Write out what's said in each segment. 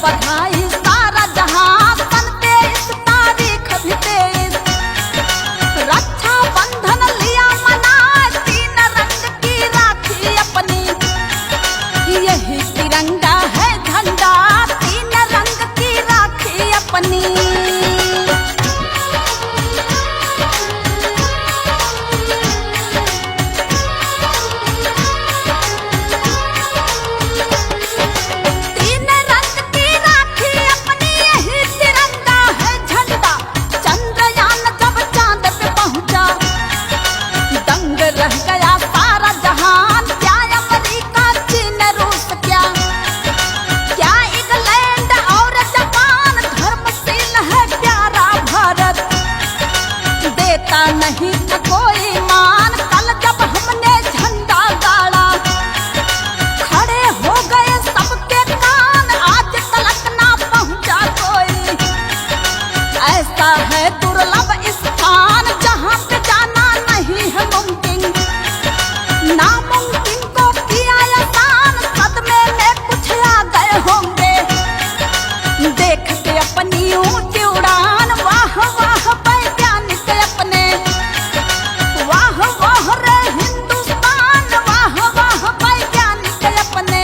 बधाई सारा जहां सन 23 तारीख भी 23। रक्षा बंधन लिया मना 3 रंग की राखी अपनी। यही तिरंगा है झंडा 3 रंग की राखी अपनी। रह गया सारा जहान, क्या अमेरिका चीन रूस क्या इंग्लैंड और जापान। धर्मशील है प्यारा भारत, देता नहीं था कोई मान। कल जब हमने झंडा गाड़ा खड़े हो गए सबके कान। आज तलक ना पहुंचा कोई, ऐसा है दुर्लभ स्थान जहां पे जाना नहीं है मुमकिन। नामुमकिन को किया आसान, सदमे में कुछ आ गए होंगे देख के अपनी ऊंची उड़ान। वाह वाह वैज्ञानिक अपने, वाह वाह रे हिंदुस्तान, वाह वाह वैज्ञानिक अपने।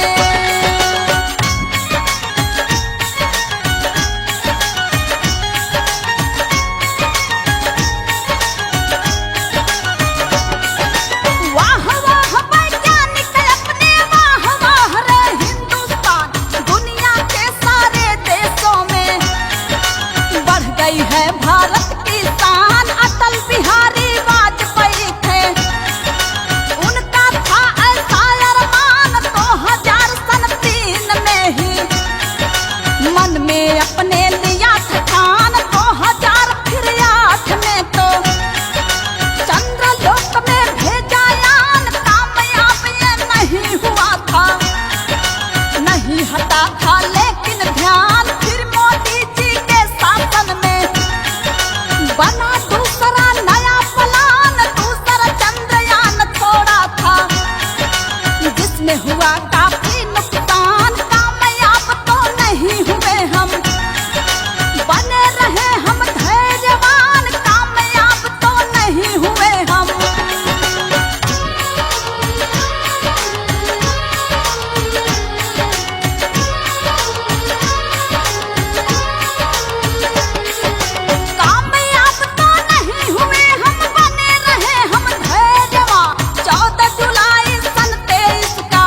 वाह वाह वैज्ञानिक अपने, वाह वाह रे हिंदुस्तान। दुनिया के सारे देशों में बढ़ गई है भारत की शान। अटल बिहारी वाजपेयी थे, उनका था ऐसा अरमान 2003 में ही मन में अपने लिया था ठान। 2000 फिर 8 में तो चंद्रलोक में भेजा यान। कामयाब ये नहीं हुआ था, नहीं हटा था लेकिन ध्यान। फिर मोदी जी के शासन में बना दूसरा नया प्लान। दूसरा चंद्रयान छोड़ा था जिसमें हुआ काफी नुकसान। कामयाब तो नहीं हुए हम, बने रहे हम धैर्यवान। कामयाब तो नहीं हुए हम। कामयाब तो नहीं हुए हम, बने रहे हम धैर्यवान। 14 जुलाई सन 23 का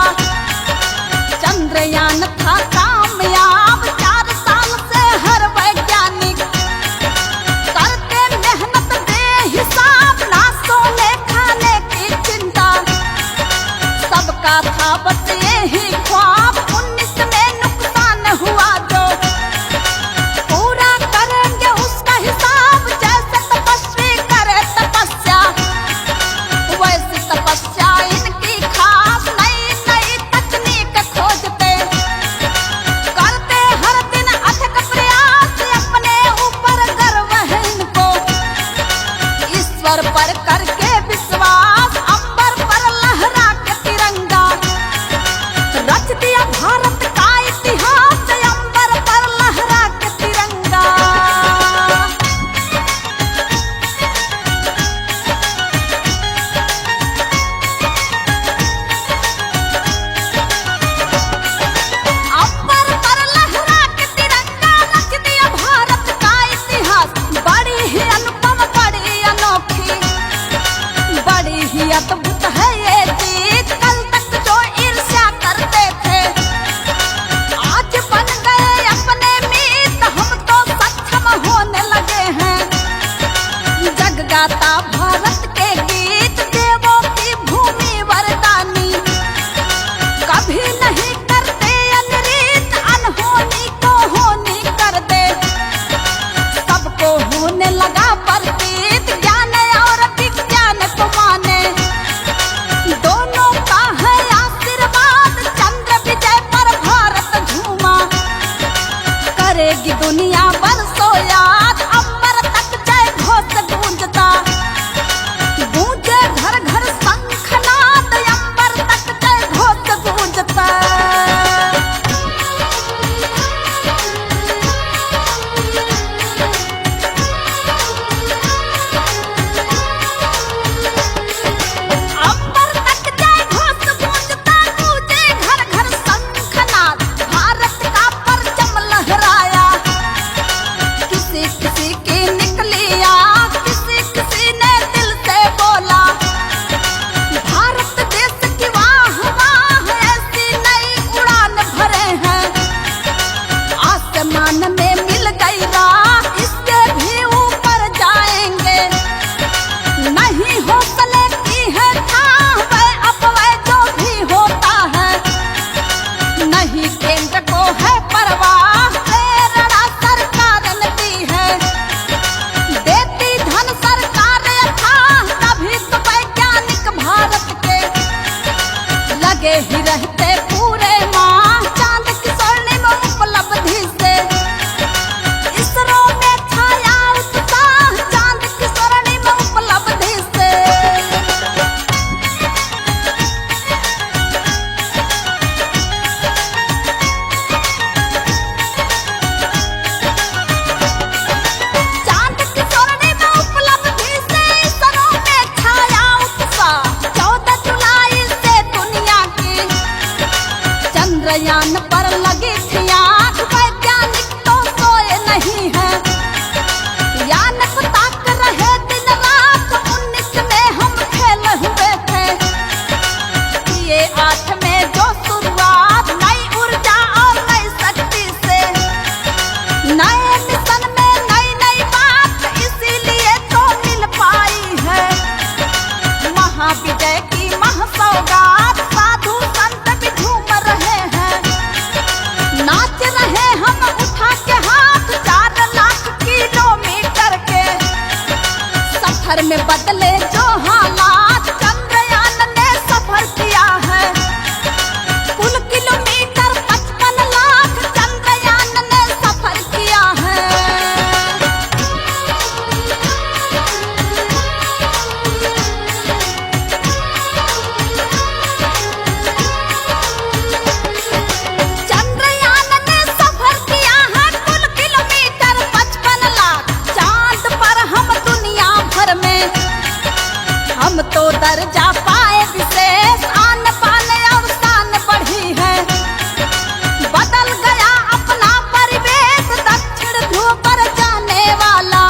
चंद्रयान था कामयाब। 4 साल से हर वैज्ञानिक करते मेहनत बेहिसाब। ना सोने खाने की चिंता, सबका था बस यही ख्वाब। 19 में नुकसान हुआ जो पूरा करेंगे उसका हिसाब। जैसे तपस्वी करे तपस्या, वैसी तपस्या इनकी खास। नई नई तकनीक खोजते करते हर दिन अथक प्रयास। अपने ऊपर गर्व है इनको, ईश्वर पर करके विश्वास। अंबर पर लहरा के तिरंगा रच दिया भारत का इतिहास। अंबर पर लहरा के तिरंगा। अंबर पर लहरा के तिरंगा रच दिया भारत का इतिहास। बड़ी ही अनुपम, बड़ी अनोखी, बड़ी ही अद्भुत है ये जीत। कल तक जो ईर्ष्या करते थे आज बन गए अपने मीत। हम तो सक्षम होने लगे हैं, जग गाता भारत के गीत। देवों की भूमि वरदानी, कभी नहीं करते अनरीत। अनहोनी को होनी कर दे, सबको होने लगा प्रतीत। ज्ञान और विज्ञान को माने, दोनों का है आशीर्वाद। चंद्र विजय पर भारत झूमा, करेगी दुनिया बरसों याद। अंबर तक जय घोष गूंजता, गूंजे घर घर शंखनाद। अंबर तक जय घोष गूंजता। पर लगी थी आँख, वैज्ञानिक तो सोए नहीं है। यानक ताक रहे दिन रात, 19 में हम खेल हुए थे। ये 8 में जो शुरुआत, नई ऊर्जा और नई शक्ति से, नए मिशन में नई नई बात, इसीलिए तो मिल पाई है महाविजय की महासौगात। साधु संत भी झूम रहे हैं, नाच रहे हम उठा के हाथ, 4 लाख किलोमीटर के सफर में बदले जो हालात, चंद्रयान ने सफर किया है। कुल किलोमीटर 55 लाख चंद्रयान ने सफर किया है। चंद्रयान ने सफर किया है कुल किलोमीटर 55 लाख। चांद पर हम दुनिया भर में, हम तो दर्जा पाए विशेष, आन पाने और शान बढ़ी है। बदल गया अपना परिवेश, दक्षिण ध्रुव पर जाने वाला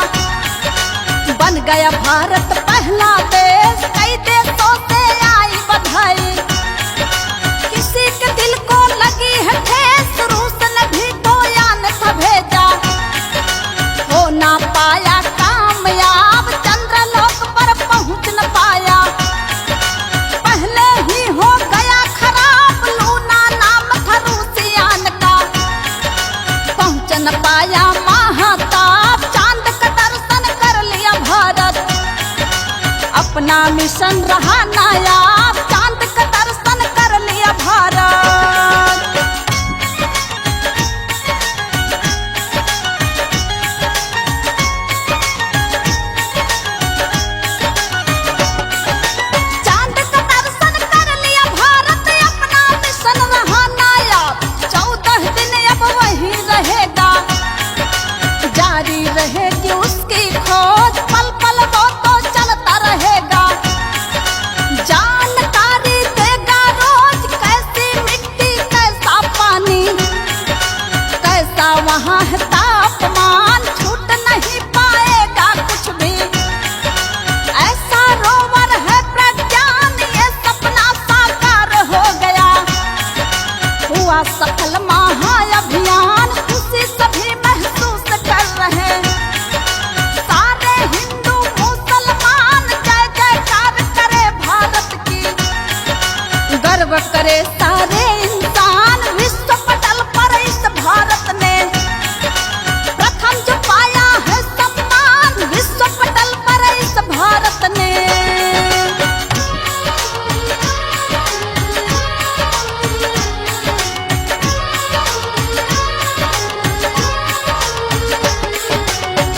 बन गया भारत पहला देश। कई देशों से आई बधाई, किसी के दिल को लगी है ठेस, रूस ने भी तो यान था भेजा, हो ना पाया कामयाब, चंद्रलोक पर पहुंच न पाया। पहले ही हो गया खराब, लूना नाम था रूसियान का, पहुंच न पाया महाताप, चांद का दर्शन कर लिया भारत, अपना मिशन रहा नायाब, चांद का दर्शन कर लिया भारत। चांद का दर्शन कर लिया भारत, अपना मिशन रहा नायाब। 14 दिन अब वही रहेगा, जारी रहेगी उसकी खोज, पल पल वो तो चलता रहेगा। जानकारी देगा रोज, कैसी मिट्टी कैसा पानी, कैसा वहाँ है तापमान, छूट नहीं पाएगा कुछ भी। ऐसा रोवर है प्रज्ञान, ये सपना साकार हो गया, हुआ सफल महाअभियान, खुशी सभी महसूस कर रहे। सारे हिंदू मुसलमान जय जयकार करे भारत की, गर्व करे सारे इंसान, विश्व पटल पर इस भारत ने प्रथम जो पाया है सम्मान, विश्व पटल पर इस भारत ने।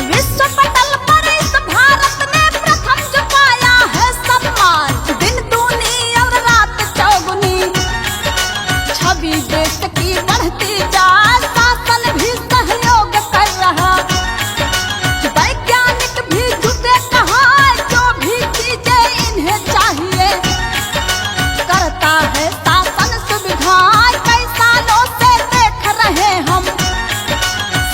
विश्व पटल पर इस भारत ने प्रथम जो पाया है सम्मान, दिन दूनी और रात चौगुनी, छवि देश की बढ़ती जाए, शासन भी सहयोग कर रहा, वैज्ञानिक भी जुटे कहाँ, जो भी चीजें इन्हें चाहिए करता है शासन सुविधाएं। कई सालों से देख रहे हम,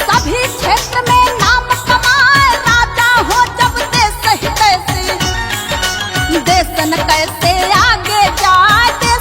सभी क्षेत्र में नाम कमाए, राजा हो जब देश हितैषी, देश न कैसे आगे जाए।